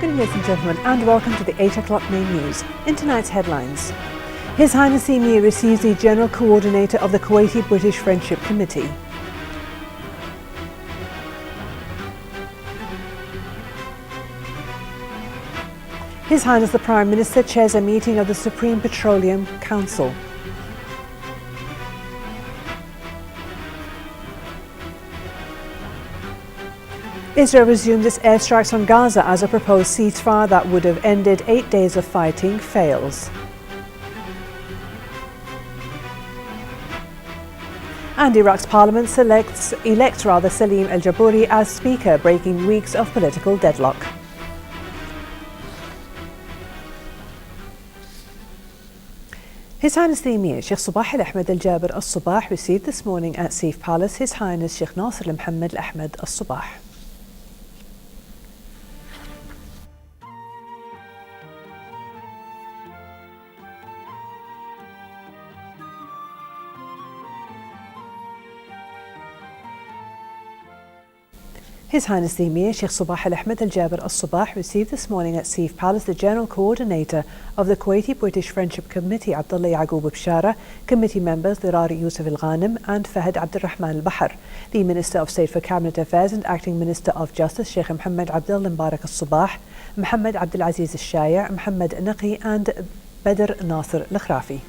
Good evening, ladies and gentlemen, and welcome to the 8 o'clock main news. In tonight's headlines, His Highness the Emir receives the General Coordinator of the Kuwaiti-British Friendship Committee. His Highness the Prime Minister chairs a meeting of the Supreme Petroleum Council. Israel resumes its airstrikes on Gaza as a proposed ceasefire that would have ended 8 days of fighting fails. And Iraq's parliament elects Salim al-Jabouri as speaker, breaking weeks of political deadlock. His Highness the Emir, Sheikh Sabah al-Ahmed al-Jaber al-Sabah, received this morning at Sif Palace His Highness Sheikh Nasser al-Mohammed al-Ahmed al-Sabah. His Highness the Emir, Sheikh Sabah al-Ahmed al-Jaber al-Sabah, received this morning at Sif Palace the General Coordinator of the Kuwaiti-British Friendship Committee, Abdullah Yaqub Bshara, committee members Dirar Yusuf al-Ghanim and Fahad Abdurrahman al-Bahar, the Minister of State for Cabinet Affairs and Acting Minister of Justice, Sheikh Mohammed Abdullah Mbarak al-Sabah, Mohammed Abdul Aziz al-Shaya, Mohammed Naqi and Badr Nasser al-Khrafi.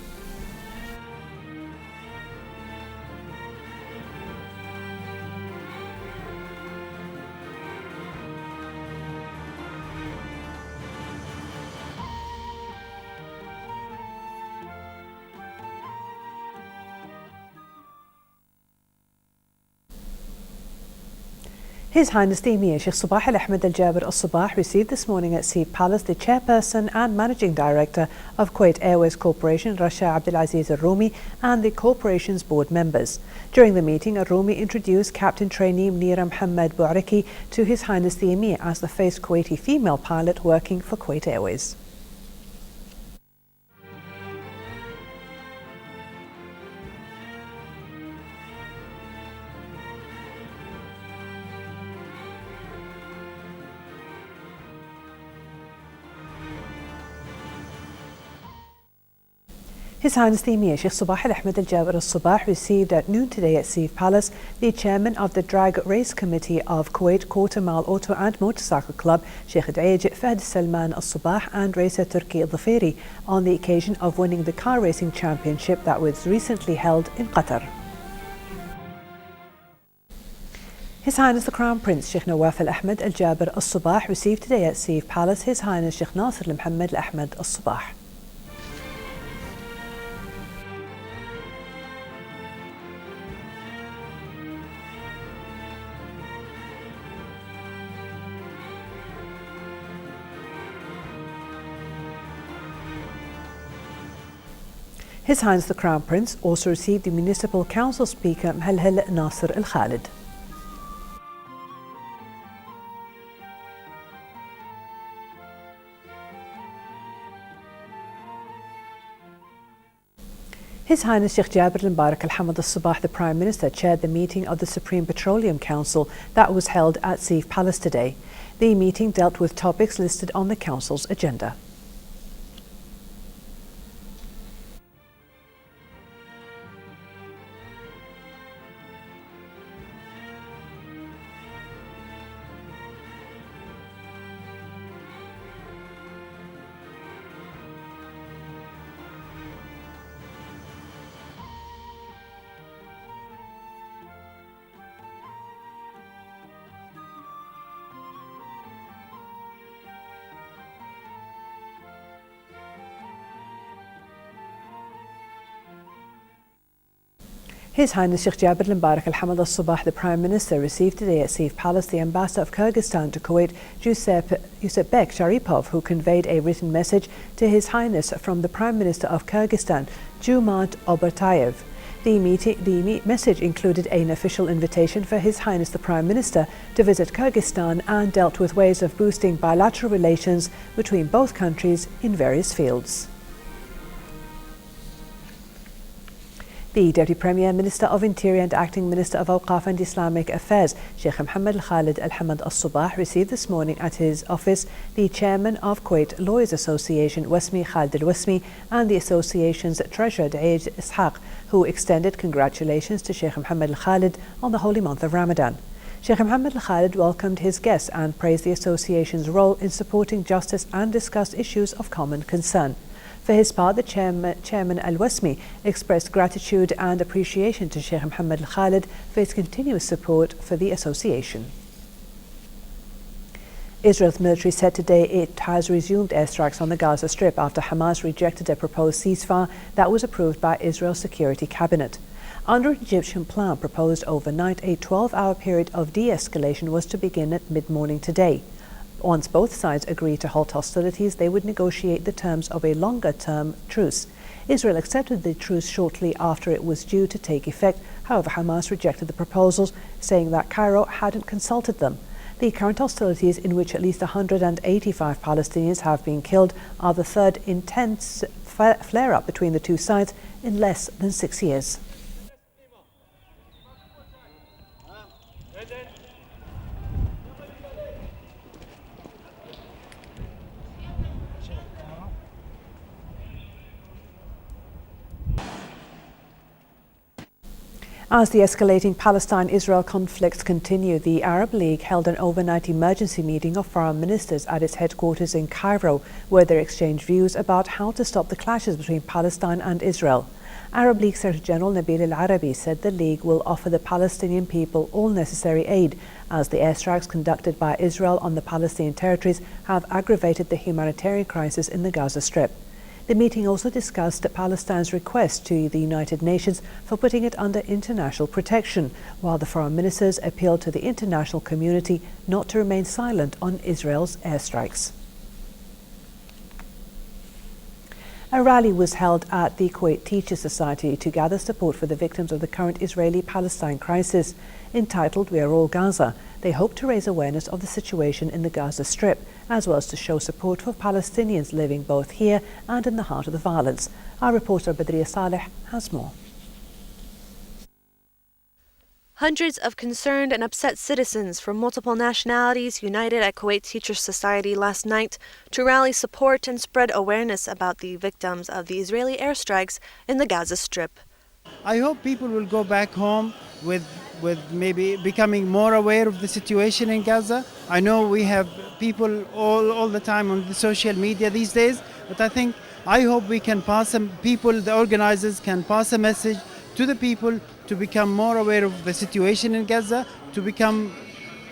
His Highness the Emir, Sheikh Sabah al-Ahmed al-Jaber al-Sabah, received this morning at Sif Palace the Chairperson and Managing Director of Kuwait Airways Corporation, Rasha Abdul Aziz al-Rumi, and the corporation's board members. During the meeting, al-Rumi introduced Captain Trainee Munira Mohammed Bouariki to His Highness the Emir as the first Kuwaiti female pilot working for Kuwait Airways. His Highness the Emir, Sheikh Sabah al-Ahmed al-Jaber al-Sabah, received at noon today at Sif Palace the Chairman of the Drag Race Committee of Kuwait Quarter Mile Auto and Motorcycle Club, Sheikh Daij Fahd Salman al-Sabah, and racer Turki al-Dhafiri on the occasion of winning the car racing championship that was recently held in Qatar. His Highness the Crown Prince, Sheikh Nawaf al-Ahmed al-Jaber al-Sabah, received today at Sif Palace His Highness Sheikh Nasser al-Mohammed al-Ahmed al-Sabah. His Highness the Crown Prince also received the Municipal Council Speaker Mhalhal Nasser al-Khalid. His Highness Sheikh Jabir al-Mbarak al-Hamad al-Sabah, the Prime Minister, chaired the meeting of the Supreme Petroleum Council that was held at Sif Palace today. The meeting dealt with topics listed on the Council's agenda. His Highness Sheikh Jabir al-Mbarak al-Hamad al-Sabah, the Prime Minister, received today at Sif Palace the Ambassador of Kyrgyzstan to Kuwait, Yusupbek Sharipov, who conveyed a written message to His Highness from the Prime Minister of Kyrgyzstan, Jumat Obertayev. The message included an official invitation for His Highness the Prime Minister to visit Kyrgyzstan and dealt with ways of boosting bilateral relations between both countries in various fields. The Deputy Premier, Minister of Interior and Acting Minister of Awqaf and Islamic Affairs, Sheikh Mohammed Khalid Al-Hamad Al-Subah, received this morning at his office the Chairman of Kuwait Lawyers Association, Wasmi Khalid Al-Wasmi, and the association's Treasurer, Daeid Ishaq, who extended congratulations to Sheikh Mohammed Khalid on the holy month of Ramadan. Sheikh Mohammed Khalid welcomed his guests and praised the association's role in supporting justice and discussed issues of common concern. For his part, the Chairman Al-Wasmi expressed gratitude and appreciation to Sheikh Mohammed Khalid for his continuous support for the association. Israel's military said today it has resumed airstrikes on the Gaza Strip after Hamas rejected a proposed ceasefire that was approved by Israel's Security Cabinet. Under an Egyptian plan proposed overnight, a 12-hour period of de-escalation was to begin at mid-morning today. Once both sides agreed to halt hostilities, they would negotiate the terms of a longer-term truce. Israel accepted the truce shortly after it was due to take effect. However, Hamas rejected the proposals, saying that Cairo hadn't consulted them. The current hostilities, in which at least 185 Palestinians have been killed, are the third intense flare-up between the two sides in less than 6 years. As the escalating Palestine-Israel conflicts continue, the Arab League held an overnight emergency meeting of foreign ministers at its headquarters in Cairo, where they exchanged views about how to stop the clashes between Palestine and Israel. Arab League Secretary General Nabil Al-Arabi said the League will offer the Palestinian people all necessary aid, as the airstrikes conducted by Israel on the Palestinian territories have aggravated the humanitarian crisis in the Gaza Strip. The meeting also discussed Palestine's request to the United Nations for putting it under international protection, while the foreign ministers appealed to the international community not to remain silent on Israel's airstrikes. A rally was held at the Kuwait Teachers Society to gather support for the victims of the current Israeli-Palestine crisis. Entitled "We Are All Gaza," they hope to raise awareness of the situation in the Gaza Strip, as well as to show support for Palestinians living both here and in the heart of the violence. Our reporter Badriya Saleh has more. Hundreds of concerned and upset citizens from multiple nationalities united at Kuwait Teachers Society last night to rally support and spread awareness about the victims of the Israeli airstrikes in the Gaza Strip. I hope people will go back home with maybe becoming more aware of the situation in Gaza. I know we have people all the time on the social media these days, but I hope we can the organizers can pass a message to the people to become more aware of the situation in Gaza, to become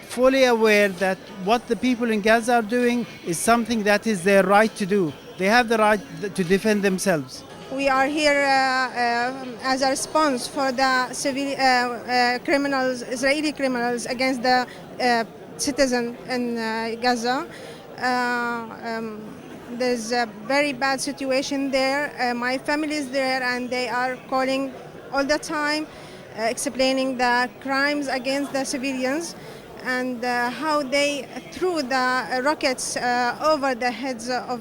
fully aware that what the people in Gaza are doing is something that is their right to do. They have the right to defend themselves. We are here as a response for the criminals, Israeli criminals against the citizens in Gaza. There's a very bad situation there. My family is there and they are calling all the time, explaining the crimes against the civilians and how they threw the rockets over the heads of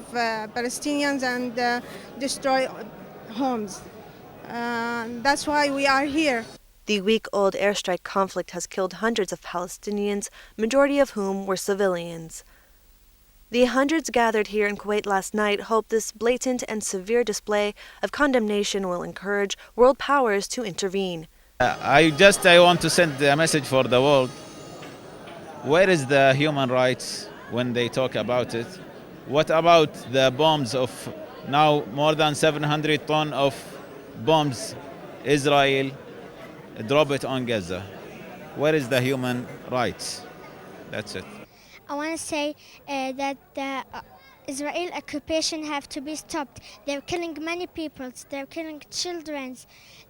Palestinians and destroy homes. That's why we are here. The week-old airstrike conflict has killed hundreds of Palestinians, majority of whom were civilians. The hundreds gathered here in Kuwait last night hope this blatant and severe display of condemnation will encourage world powers to intervene. I want to send a message for the world. Where is the human rights when they talk about it? What about the bombs of now more than 700 tons of bombs Israel drop it on Gaza? Where is the human rights? That's it. I want to say that the Israel occupation have to be stopped. They're killing many people. They're killing children.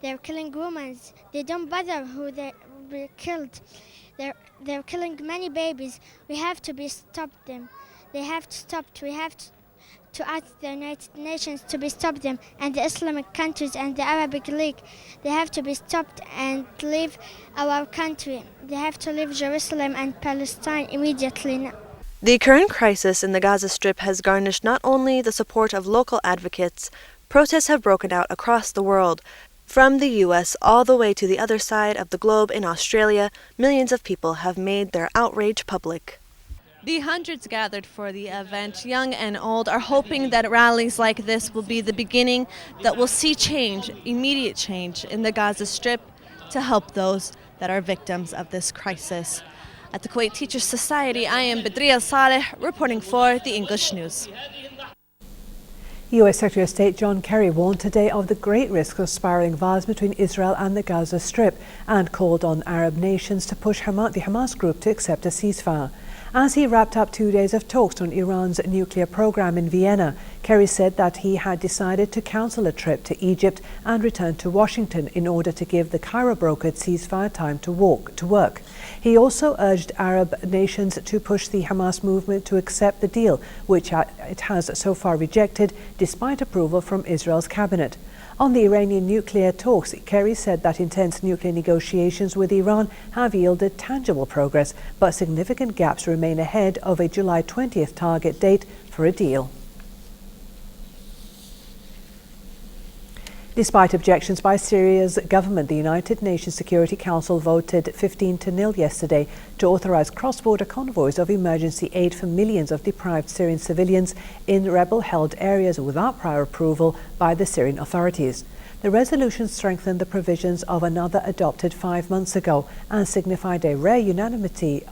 They're killing women. They don't bother who they were killed. They're killing many babies. We have to stop them. They have to stop. We have to ask the United Nations to stop them, and the Islamic countries and the Arabic League. They have to be stopped and leave our country. They have to leave Jerusalem and Palestine immediately now. The current crisis in the Gaza Strip has garnered not only the support of local advocates, protests have broken out across the world. From the U.S. all the way to the other side of the globe in Australia, millions of people have made their outrage public. The hundreds gathered for the event, young and old, are hoping that rallies like this will be the beginning that will see change, immediate change, in the Gaza Strip to help those that are victims of this crisis. At the Kuwait Teachers Society, I am Badriya Saleh reporting for the English News. U.S. Secretary of State John Kerry warned today of the great risk of spiraling violence between Israel and the Gaza Strip and called on Arab nations to push the Hamas group to accept a ceasefire. As he wrapped up 2 days of talks on Iran's nuclear program in Vienna, Kerry said that he had decided to cancel a trip to Egypt and return to Washington in order to give the Cairo-brokered ceasefire time to work. He also urged Arab nations to push the Hamas movement to accept the deal, which it has so far rejected, despite approval from Israel's cabinet. On the Iranian nuclear talks, Kerry said that intense nuclear negotiations with Iran have yielded tangible progress, but significant gaps remain ahead of a July 20th target date for a deal. Despite objections by Syria's government, the United Nations Security Council voted 15-0 yesterday to authorize cross-border convoys of emergency aid for millions of deprived Syrian civilians in rebel-held areas without prior approval by the Syrian authorities. The resolution strengthened the provisions of another adopted 5 months ago and signified a rare unanimity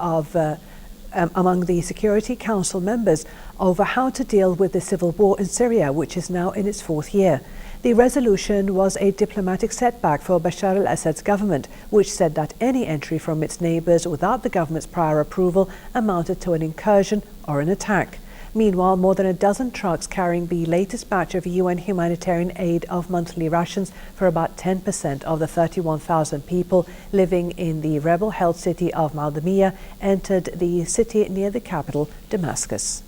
among the Security Council members over how to deal with the civil war in Syria, which is now in its 4th year. The resolution was a diplomatic setback for Bashar al-Assad's government, which said that any entry from its neighbours without the government's prior approval amounted to an incursion or an attack. Meanwhile, more than a dozen trucks carrying the latest batch of UN humanitarian aid of monthly rations for about 10% of the 31,000 people living in the rebel-held city of Maldamia entered the city near the capital, Damascus.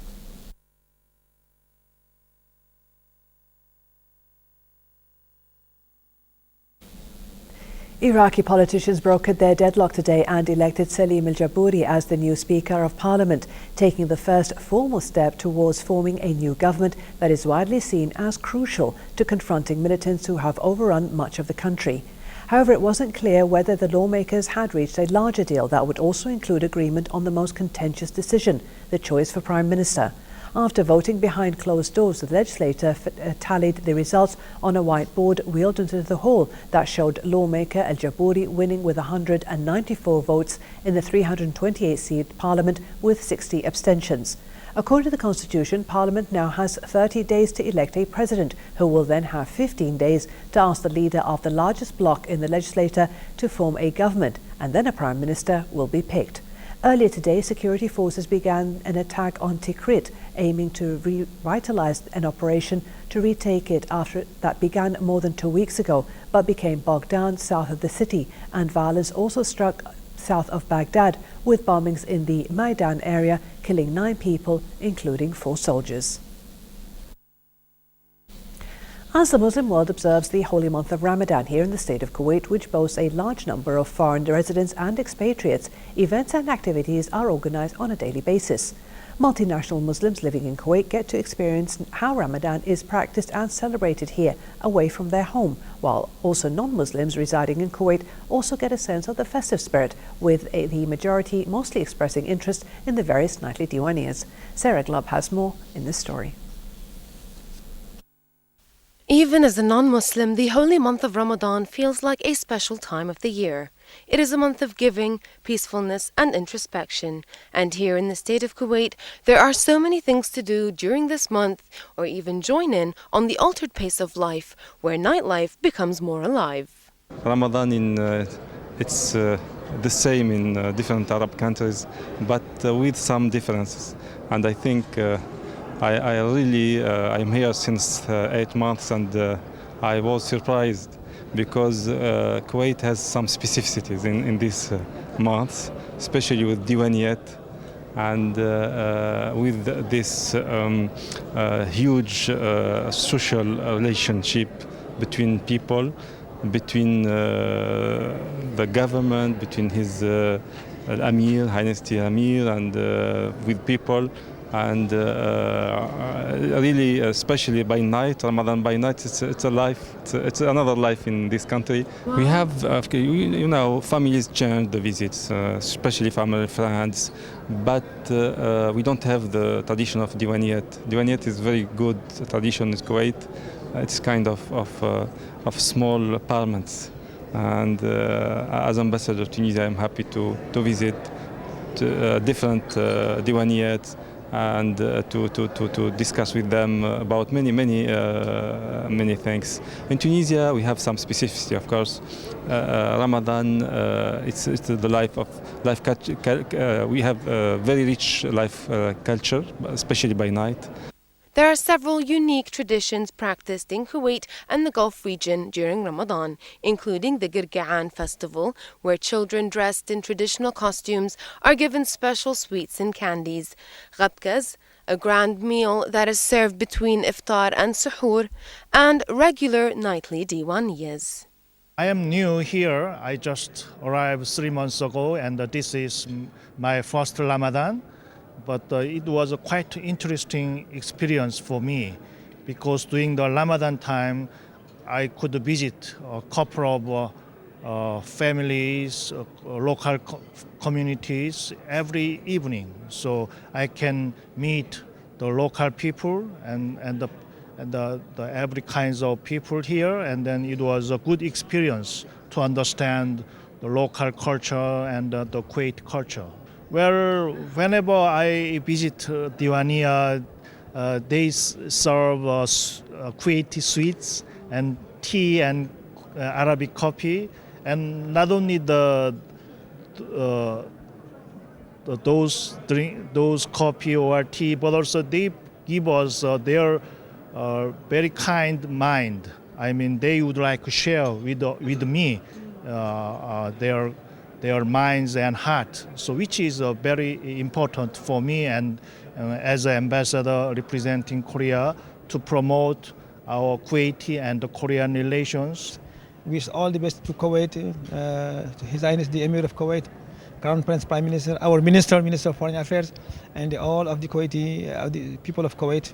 Iraqi politicians brokered their deadlock today and elected Salim al-Jabouri as the new Speaker of Parliament, taking the first formal step towards forming a new government that is widely seen as crucial to confronting militants who have overrun much of the country. However, it wasn't clear whether the lawmakers had reached a larger deal that would also include agreement on the most contentious decision, the choice for Prime Minister. After voting behind closed doors, the legislature tallied the results on a whiteboard wheeled into the hall that showed lawmaker al-Jabouri winning with 194 votes in the 328-seat parliament with 60 abstentions. According to the Constitution, Parliament now has 30 days to elect a president, who will then have 15 days to ask the leader of the largest bloc in the legislature to form a government, and then a Prime Minister will be picked. Earlier today, security forces began an attack on Tikrit, aiming to revitalize an operation to retake it after that began more than 2 weeks ago, but became bogged down south of the city, and violence also struck south of Baghdad, with bombings in the Maidan area, killing 9 people, including 4 soldiers. As the Muslim world observes the holy month of Ramadan here in the state of Kuwait, which boasts a large number of foreign residents and expatriates, events and activities are organized on a daily basis. Multinational Muslims living in Kuwait get to experience how Ramadan is practiced and celebrated here, away from their home, while also non-Muslims residing in Kuwait also get a sense of the festive spirit, with the majority mostly expressing interest in the various nightly diwaniyas. Sarah Glubb has more in this story. Even as a non-Muslim, the holy month of Ramadan feels like a special time of the year. It is a month of giving, peacefulness and introspection. And here in the state of Kuwait, there are so many things to do during this month, or even join in on the altered pace of life, where nightlife becomes more alive. Ramadan it's the same in different Arab countries, but with some differences. And I think I'm here since 8 months, and I was surprised because Kuwait has some specificities in these months, especially with Diwaniyat and with this huge social relationship between people, between the government, between his Amir, High Amir, and with people. and really, especially by night, Ramadan by night, it's a life. It's another life in this country. Wow. We have, families change the visits, especially family friends, but we don't have the tradition of Diwaniyat. Diwaniyat is very good tradition in Kuwait. It's kind of small parliaments, and as ambassador of Tunisia, I'm happy to visit different Diwaniyats and to discuss with them about many things. In Tunisia, we have some specificity, of course. Ramadan, it's the life. We have a very rich life culture, especially by night. There are several unique traditions practiced in Kuwait and the Gulf region during Ramadan, including the Girga'an festival, where children dressed in traditional costumes are given special sweets and candies, Ghabkaz, a grand meal that is served between iftar and suhoor, and regular nightly diwaniyas. I am new here. I just arrived 3 months ago, and this is my first Ramadan. But it was a quite interesting experience for me, because during the Ramadan time, I could visit a couple of families, local communities every evening. So I can meet the local people and the every kinds of people here, and then it was a good experience to understand the local culture and the Kuwait culture. Well, whenever I visit Diwania, they serve Kuwaiti sweets and tea and Arabic coffee, and not only those coffee or tea, but also they give us their very kind mind. I mean, they would like to share with me their minds and heart, so which is very important for me, and as an ambassador representing Korea, to promote our Kuwaiti and the Korean relations. Wish all the best to Kuwait, to His Highness the Emir of Kuwait, Crown Prince, Prime Minister, our Minister of Foreign Affairs, and all of the Kuwaiti, the people of Kuwait,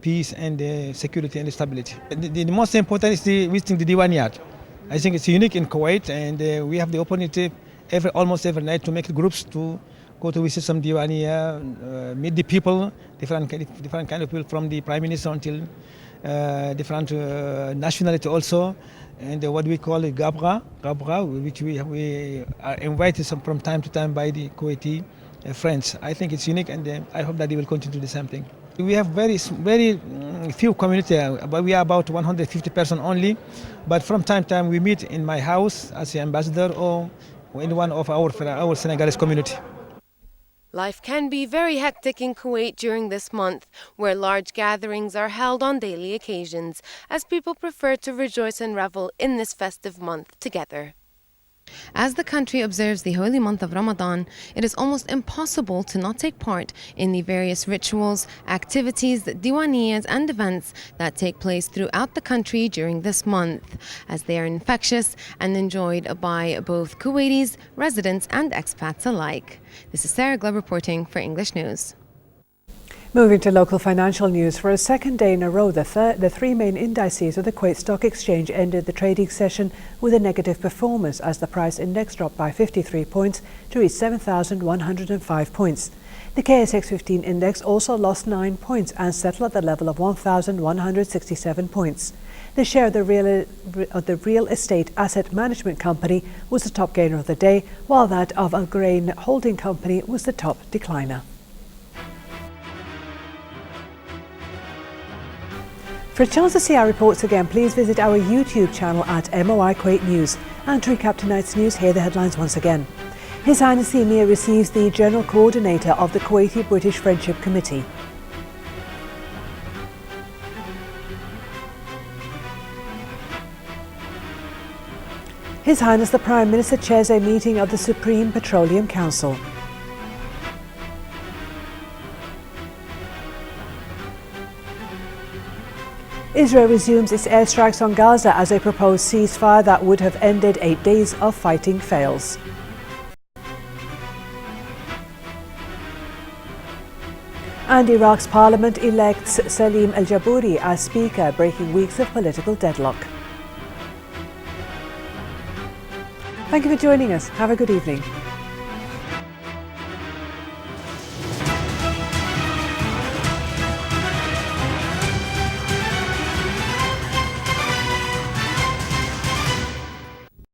peace and security and stability. The most important is visiting the Diwaniyat. I think it's unique in Kuwait, and we have the opportunity almost every night to make groups to go to visit some Diwania, meet the people, different kind of people, from the Prime Minister until different nationality also, and what we call Gabra, which we are invited from time to time by the Kuwaiti friends. I think it's unique, and I hope that they will continue the same thing. We have very few community, but we are about 150 person only, but from time to time we meet in my house as an ambassador or in one of our Senegalese community. Life can be very hectic in Kuwait during this month, where large gatherings are held on daily occasions, as people prefer to rejoice and revel in this festive month together. As the country observes the holy month of Ramadan, it is almost impossible to not take part in the various rituals, activities, diwaniyas and events that take place throughout the country during this month, as they are infectious and enjoyed by both Kuwaitis, residents and expats alike. This is Sarah Gleb reporting for English News. Moving to local financial news, for a second day in a row, the three main indices of the Kuwait Stock Exchange ended the trading session with a negative performance, as the price index dropped by 53 points to reach 7,105 points. The KSX 15 index also lost 9 points and settled at the level of 1,167 points. The share of the real estate asset management company was the top gainer of the day, while that of a grain holding company was the top decliner. For a chance to see our reports again, please visit our YouTube channel at MOI Kuwait News. And to recap tonight's news, here are the headlines once again. His Highness the Emir receives the General Coordinator of the Kuwaiti-British Friendship Committee. His Highness the Prime Minister chairs a meeting of the Supreme Petroleum Council. Israel resumes its airstrikes on Gaza as a proposed ceasefire that would have ended 8 days of fighting fails. And Iraq's parliament elects Salim al-Jabouri as speaker, breaking weeks of political deadlock. Thank you for joining us. Have a good evening.